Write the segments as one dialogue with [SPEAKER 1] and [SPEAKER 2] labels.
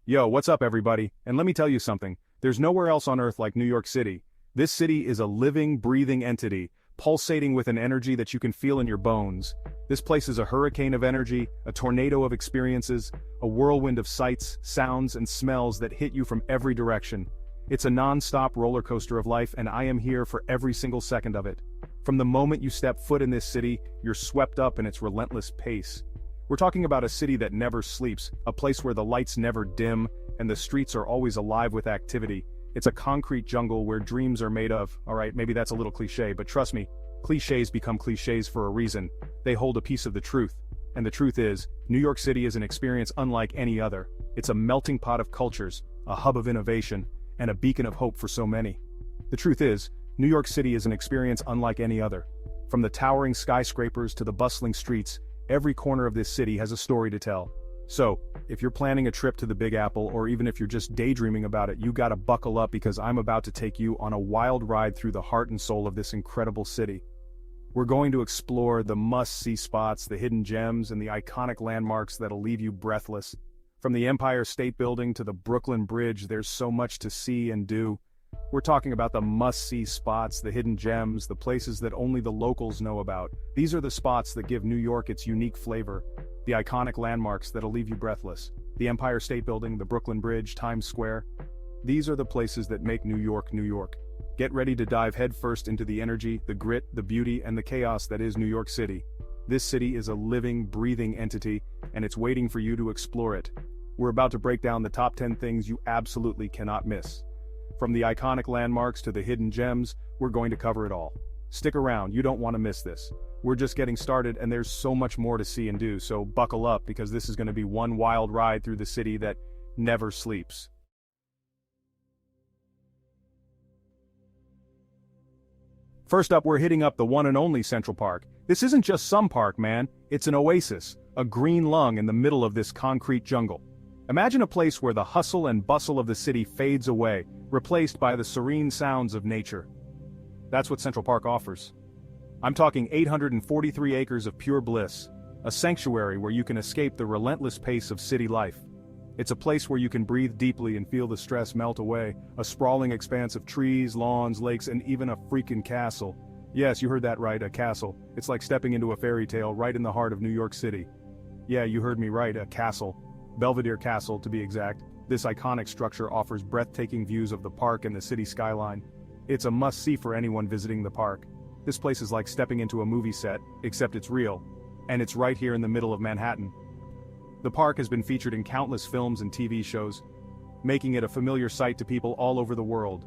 [SPEAKER 1] Yo, what's up everybody? And let me tell you something, there's nowhere else on earth like New York City. This city is a living, breathing entity, pulsating with an energy that you can feel in your bones. This place is a hurricane of energy, a tornado of experiences, a whirlwind of sights, sounds, and smells that hit you from every direction. It's a non-stop roller coaster of life, and I am here for every single second of it. From the moment you step foot in this city, you're swept up in its relentless pace. We're talking about a city that never sleeps, a place where the lights never dim, and the streets are always alive with activity. It's a concrete jungle where dreams are made of. Alright, maybe that's a little cliche, but trust me, cliches become cliches for a reason. They hold a piece of the truth. And the truth is, New York City is an experience unlike any other. It's a melting pot of cultures, a hub of innovation, and a beacon of hope for so many. The truth is, New York City is an experience unlike any other. From the towering skyscrapers to the bustling streets, every corner of this city has a story to tell. So, if you're planning a trip to the Big Apple, or even if you're just daydreaming about it, you gotta buckle up because I'm about to take you on a wild ride through the heart and soul of this incredible city. We're going to explore the must-see spots, the hidden gems, and the iconic landmarks that'll leave you breathless. From the Empire State Building to the Brooklyn Bridge, there's so much to see and do. We're talking about the must-see spots, the hidden gems, the places that only the locals know about. These are the spots that give New York its unique flavor. The iconic landmarks that'll leave you breathless. The Empire State Building, the Brooklyn Bridge, Times Square. These are the places that make New York, New York. Get ready to dive headfirst into the energy, the grit, the beauty, and the chaos that is New York City. This city is a living, breathing entity, and it's waiting for you to explore it. We're about to break down the top 10 things you absolutely cannot miss. From the iconic landmarks to the hidden gems, we're going to cover it all. Stick around, you don't want to miss this. We're just getting started and there's so much more to see and do, so buckle up because this is going to be one wild ride through the city that never sleeps. First up, we're hitting up the one and only Central Park. This isn't just some park, man, it's an oasis, a green lung in the middle of this concrete jungle. Imagine a place where the hustle and bustle of the city fades away, replaced by the serene sounds of nature. That's what Central Park offers. I'm talking 843 acres of pure bliss, a sanctuary where you can escape the relentless pace of city life. It's a place where you can breathe deeply and feel the stress melt away, a sprawling expanse of trees, lawns, lakes, and even a freaking castle. Yes, you heard that right, a castle. It's like stepping into a fairy tale right in the heart of New York City. Yeah, you heard me right, a castle. Belvedere Castle, to be exact. This iconic structure offers breathtaking views of the park and the city skyline. It's a must-see for anyone visiting the park. This place is like stepping into a movie set, except it's real. And it's right here in the middle of Manhattan. The park has been featured in countless films and TV shows, making it a familiar sight to people all over the world.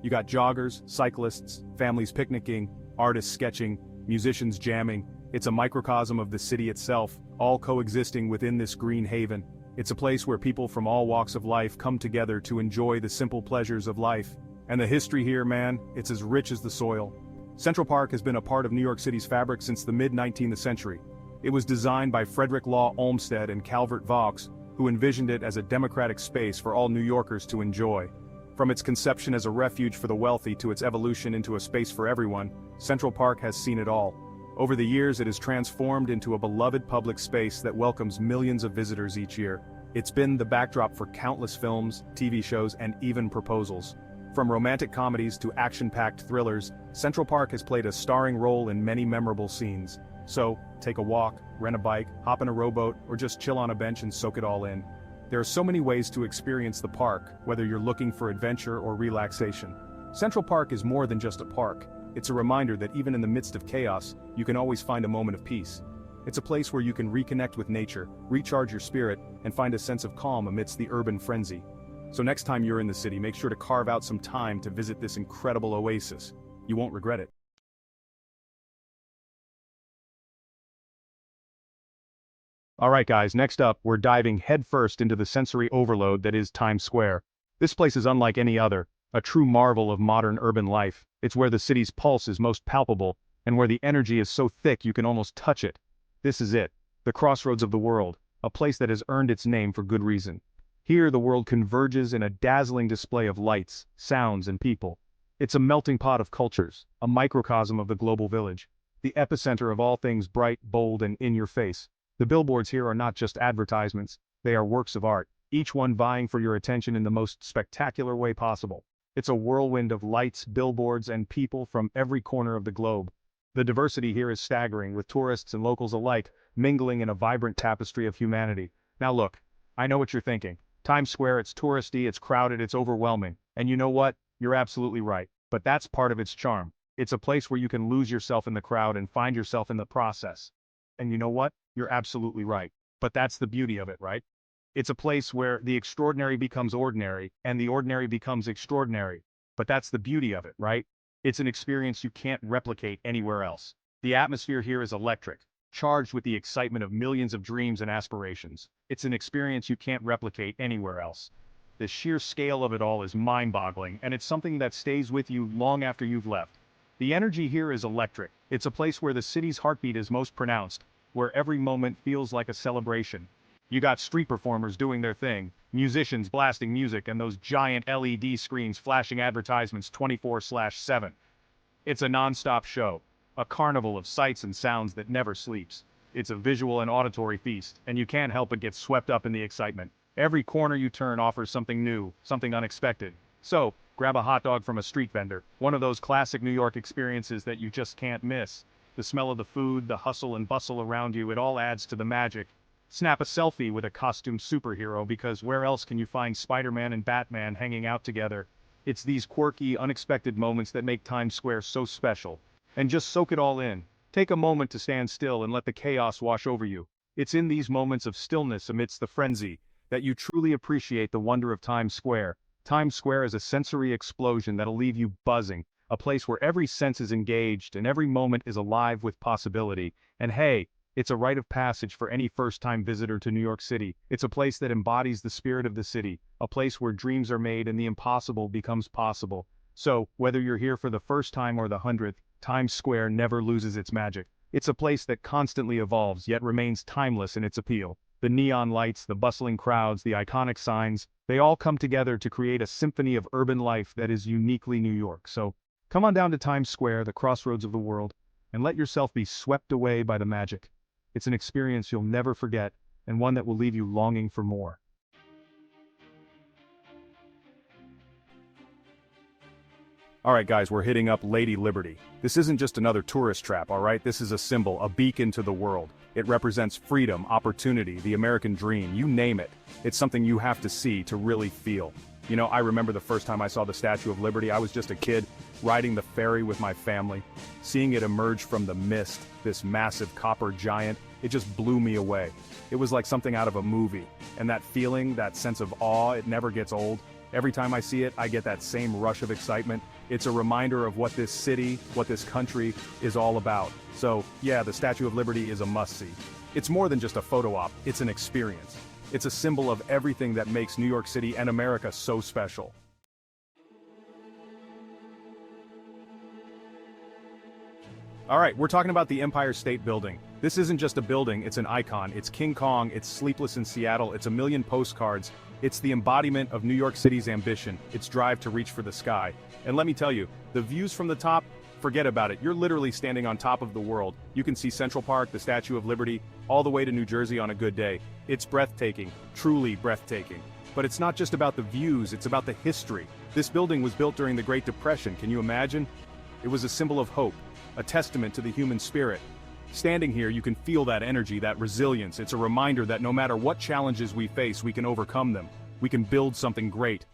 [SPEAKER 1] You got joggers, cyclists, families picnicking, artists sketching, musicians jamming. It's a microcosm of the city itself, all coexisting within this green haven. It's a place where people from all walks of life come together to enjoy the simple pleasures of life. And the history here, man, it's as rich as the soil. Central Park has been a part of New York City's fabric since the mid-19th century. It was designed by Frederick Law Olmsted and Calvert Vaux, who envisioned it as a democratic space for all New Yorkers to enjoy. From its conception as a refuge for the wealthy to its evolution into a space for everyone, Central Park has seen it all. Over the years, it has transformed into a beloved public space that welcomes millions of visitors each year. It's been the backdrop for countless films, TV shows, and even proposals. From romantic comedies to action-packed thrillers, Central Park has played a starring role in many memorable scenes. So, take a walk, rent a bike, hop in a rowboat, or just chill on a bench and soak it all in. There are so many ways to experience the park, whether you're looking for adventure or relaxation. Central Park is more than just a park. It's a reminder that even in the midst of chaos, you can always find a moment of peace. It's a place where you can reconnect with nature, recharge your spirit, and find a sense of calm amidst the urban frenzy. So next time you're in the city, make sure to carve out some time to visit this incredible oasis. You won't regret it. Alright guys, next up, we're diving headfirst into the sensory overload that is Times Square. This place is unlike any other, a true marvel of modern urban life. It's where the city's pulse is most palpable, and where the energy is so thick you can almost touch it. This is it, the crossroads of the world, a place that has earned its name for good reason. Here the world converges in a dazzling display of lights, sounds, and people. It's a melting pot of cultures, a microcosm of the global village, the epicenter of all things bright, bold, and in your face. The billboards here are not just advertisements, they are works of art. each one vying for your attention in the most spectacular way possible. It's a whirlwind of lights, billboards, and people from every corner of the globe. The diversity here is staggering, with tourists and locals alike mingling in a vibrant tapestry of humanity. Now look, I know what you're thinking. Times Square, it's touristy, it's crowded, it's overwhelming. And you know what? You're absolutely right. But that's part of its charm. It's a place where you can lose yourself in the crowd and find yourself in the process. And you know what? You're absolutely right. But that's the beauty of it, right? It's a place where the extraordinary becomes ordinary, and the ordinary becomes extraordinary. But that's the beauty of it, right? It's an experience you can't replicate anywhere else. The atmosphere here is electric, charged with the excitement of millions of dreams and aspirations. It's an experience you can't replicate anywhere else. The sheer scale of it all is mind-boggling, and it's something that stays with you long after you've left. The energy here is electric. It's a place where the city's heartbeat is most pronounced, where every moment feels like a celebration. You got street performers doing their thing, musicians blasting music, and those giant LED screens flashing advertisements 24/7. It's a non-stop show, a carnival of sights and sounds that never sleeps. It's a visual and auditory feast, and you can't help but get swept up in the excitement. Every corner you turn offers something new, something unexpected. So, grab a hot dog from a street vendor, one of those classic New York experiences that you just can't miss. The smell of the food, the hustle and bustle around you, it all adds to the magic. Snap a selfie with a costumed superhero, because where else can you find Spider-Man and Batman hanging out together? It's these quirky, unexpected moments that make Times Square so special. And just soak it all in. Take a moment to stand still and let the chaos wash over you. It's in these moments of stillness amidst the frenzy that you truly appreciate the wonder of Times Square. Times Square is a sensory explosion that'll leave you buzzing, a place where every sense is engaged and every moment is alive with possibility. And hey, it's a rite of passage for any first-time visitor to New York City. It's a place that embodies the spirit of the city, a place where dreams are made and the impossible becomes possible. So, whether you're here for the first time or the 100th, Times Square never loses its magic. It's a place that constantly evolves yet remains timeless in its appeal. The neon lights, the bustling crowds, the iconic signs, they all come together to create a symphony of urban life that is uniquely New York. So, come on down to Times Square, the crossroads of the world, and let yourself be swept away by the magic. It's an experience you'll never forget, and one that will leave you longing for more. Alright guys, we're hitting up Lady Liberty. This isn't just another tourist trap, alright? This is a symbol, a beacon to the world. It represents freedom, opportunity, the American dream, you name it. It's something you have to see to really feel. You know, I remember the first time I saw the Statue of Liberty. I was just a kid, riding the ferry with my family. Seeing it emerge from the mist, this massive copper giant, it just blew me away. It was like something out of a movie. And that feeling, that sense of awe, it never gets old. Every time I see it, I get that same rush of excitement. It's a reminder of what this city, what this country is all about. So, yeah, the Statue of Liberty is a must-see. It's more than just a photo op, it's an experience. It's a symbol of everything that makes New York City and America so special. Alright, we're talking about the Empire State Building. This isn't just a building, it's an icon. It's King Kong, it's Sleepless in Seattle, it's a million postcards. It's the embodiment of New York City's ambition, its drive to reach for the sky. And let me tell you, the views from the top, forget about it. You're literally standing on top of the world. You can see Central Park, the Statue of Liberty, all the way to New Jersey on a good day. It's breathtaking, truly breathtaking. But it's not just about the views, it's about the history. This building was built during the Great Depression, can you imagine? It was a symbol of hope, a testament to the human spirit. Standing here, you can feel that energy, that resilience. It's a reminder that no matter what challenges we face, we can overcome them. We can build something great.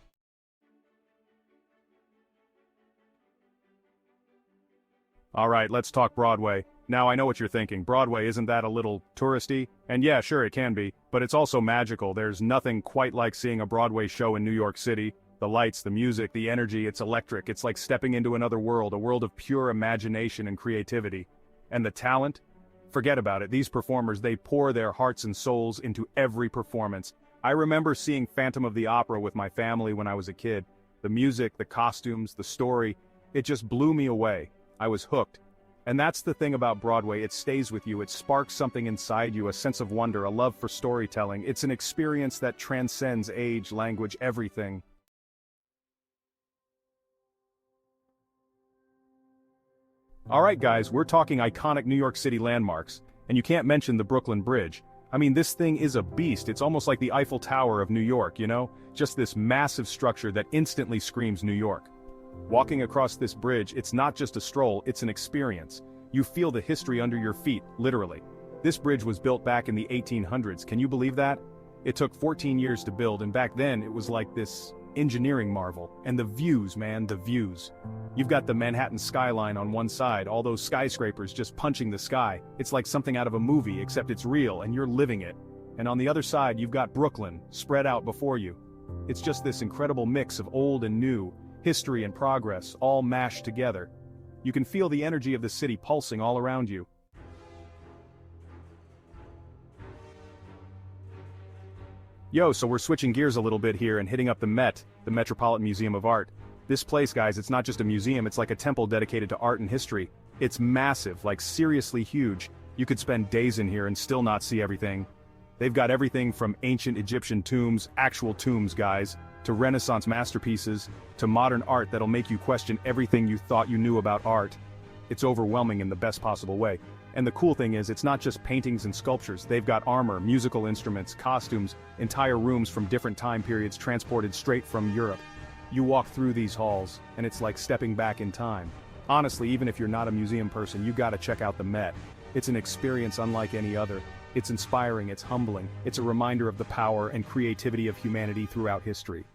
[SPEAKER 1] Alright, let's talk Broadway. Now I know what you're thinking, Broadway, isn't that a little touristy? And yeah, sure it can be, but it's also magical. There's nothing quite like seeing a Broadway show in New York City. The lights, the music, the energy, it's electric. It's like stepping into another world, a world of pure imagination and creativity. And the talent? Forget about it, these performers, they pour their hearts and souls into every performance. I remember seeing Phantom of the Opera with my family when I was a kid. The music, the costumes, the story, it just blew me away. I was hooked. And that's the thing about Broadway, it stays with you, it sparks something inside you, a sense of wonder, a love for storytelling. It's an experience that transcends age, language, everything. Alright guys, we're talking iconic New York City landmarks, and you can't mention the Brooklyn Bridge. I mean, this thing is a beast. It's almost like the Eiffel Tower of New York, you know? Just this massive structure that instantly screams New York. Walking across this bridge, it's not just a stroll, it's an experience. You feel the history under your feet, literally. This bridge was built back in the 1800s, can you believe that? It took 14 years to build, and back then it was like this engineering marvel. And the views, man, the views. You've got the Manhattan skyline on one side, all those skyscrapers just punching the sky. It's like something out of a movie, except it's real and you're living it. And on the other side, you've got Brooklyn, spread out before you. It's just this incredible mix of old and new, history and progress, all mashed together. You can feel the energy of the city pulsing all around you. Yo, so we're switching gears a little bit here and hitting up the Met, the Metropolitan Museum of Art. This place, guys, it's not just a museum, it's like a temple dedicated to art and history. It's massive, like seriously huge. You could spend days in here and still not see everything. They've got everything from ancient Egyptian tombs, actual tombs, guys, to Renaissance masterpieces, to modern art that'll make you question everything you thought you knew about art. It's overwhelming in the best possible way. And the cool thing is, it's not just paintings and sculptures, they've got armor, musical instruments, costumes, entire rooms from different time periods transported straight from Europe. You walk through these halls, and it's like stepping back in time. Honestly, even if you're not a museum person, you gotta check out the Met. It's an experience unlike any other. It's inspiring, it's humbling, it's a reminder of the power and creativity of humanity throughout history.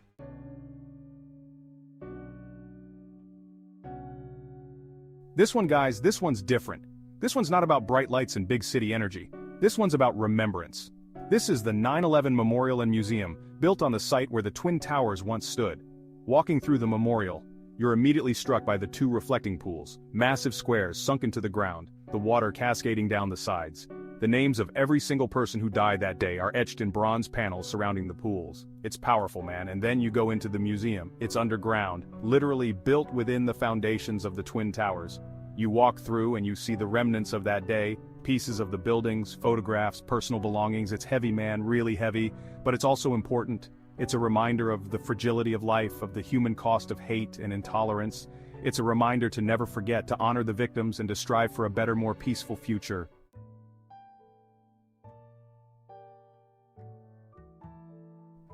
[SPEAKER 1] This one, guys, this one's different. This one's not about bright lights and big city energy. This one's about remembrance. This is the 9/11 Memorial and Museum, built on the site where the Twin Towers once stood. Walking through the memorial, you're immediately struck by the two reflecting pools, massive squares sunk into the ground, the water cascading down the sides. The names of every single person who died that day are etched in bronze panels surrounding the pools. It's powerful, man, and then you go into the museum. It's underground, literally built within the foundations of the Twin Towers. You walk through and you see the remnants of that day, pieces of the buildings, photographs, personal belongings. It's heavy, man, really heavy, but it's also important. It's a reminder of the fragility of life, of the human cost of hate and intolerance. It's a reminder to never forget, to honor the victims and to strive for a better, more peaceful future.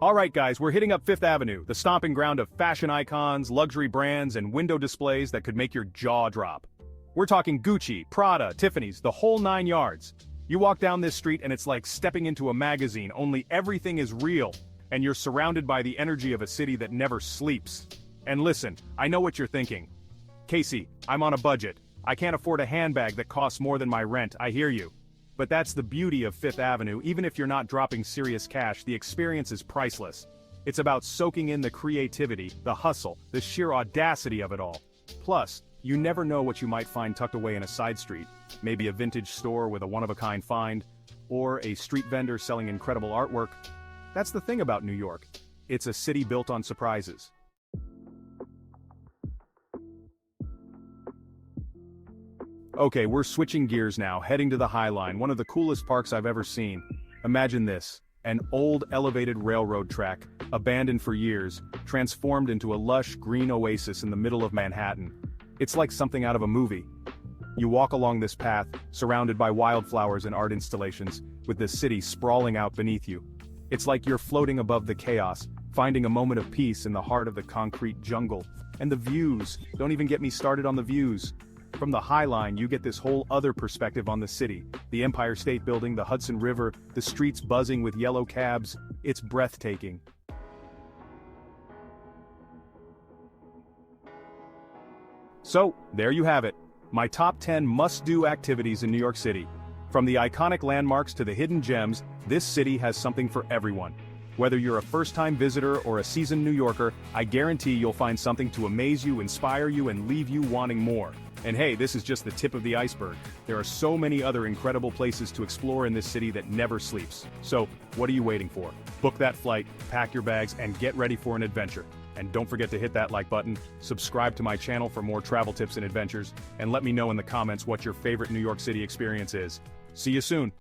[SPEAKER 1] Alright guys, we're hitting up Fifth Avenue, the stomping ground of fashion icons, luxury brands, and window displays that could make your jaw drop. We're talking Gucci, Prada, Tiffany's, the whole 9 yards. You walk down this street and it's like stepping into a magazine, only everything is real, and you're surrounded by the energy of a city that never sleeps. And listen, I know what you're thinking. Casey, I'm on a budget. I can't afford a handbag that costs more than my rent, I hear you. But that's the beauty of Fifth Avenue. Even if you're not dropping serious cash, the experience is priceless. It's about soaking in the creativity, the hustle, the sheer audacity of it all. Plus, you never know what you might find tucked away in a side street. Maybe a vintage store with a one-of-a-kind find, or a street vendor selling incredible artwork. That's the thing about New York. It's a city built on surprises. Okay, we're switching gears now, heading to the High Line, one of the coolest parks I've ever seen. Imagine this, an old elevated railroad track, abandoned for years, transformed into a lush green oasis in the middle of Manhattan. It's like something out of a movie. You walk along this path, surrounded by wildflowers and art installations, with the city sprawling out beneath you. It's like you're floating above the chaos, finding a moment of peace in the heart of the concrete jungle. And the views, don't even get me started on the views. From the High Line, you get this whole other perspective on the city. The Empire State Building, the Hudson River, the streets buzzing with yellow cabs. It's breathtaking. So, there you have it. My top 10 must-do activities in New York City. From the iconic landmarks to the hidden gems, this city has something for everyone. Whether you're a first-time visitor or a seasoned New Yorker, I guarantee you'll find something to amaze you, inspire you, and leave you wanting more. And hey, this is just the tip of the iceberg. There are so many other incredible places to explore in this city that never sleeps. So, what are you waiting for? Book that flight, pack your bags, and get ready for an adventure. And don't forget to hit that like button, subscribe to my channel for more travel tips and adventures, and let me know in the comments what your favorite New York City experience is. See you soon.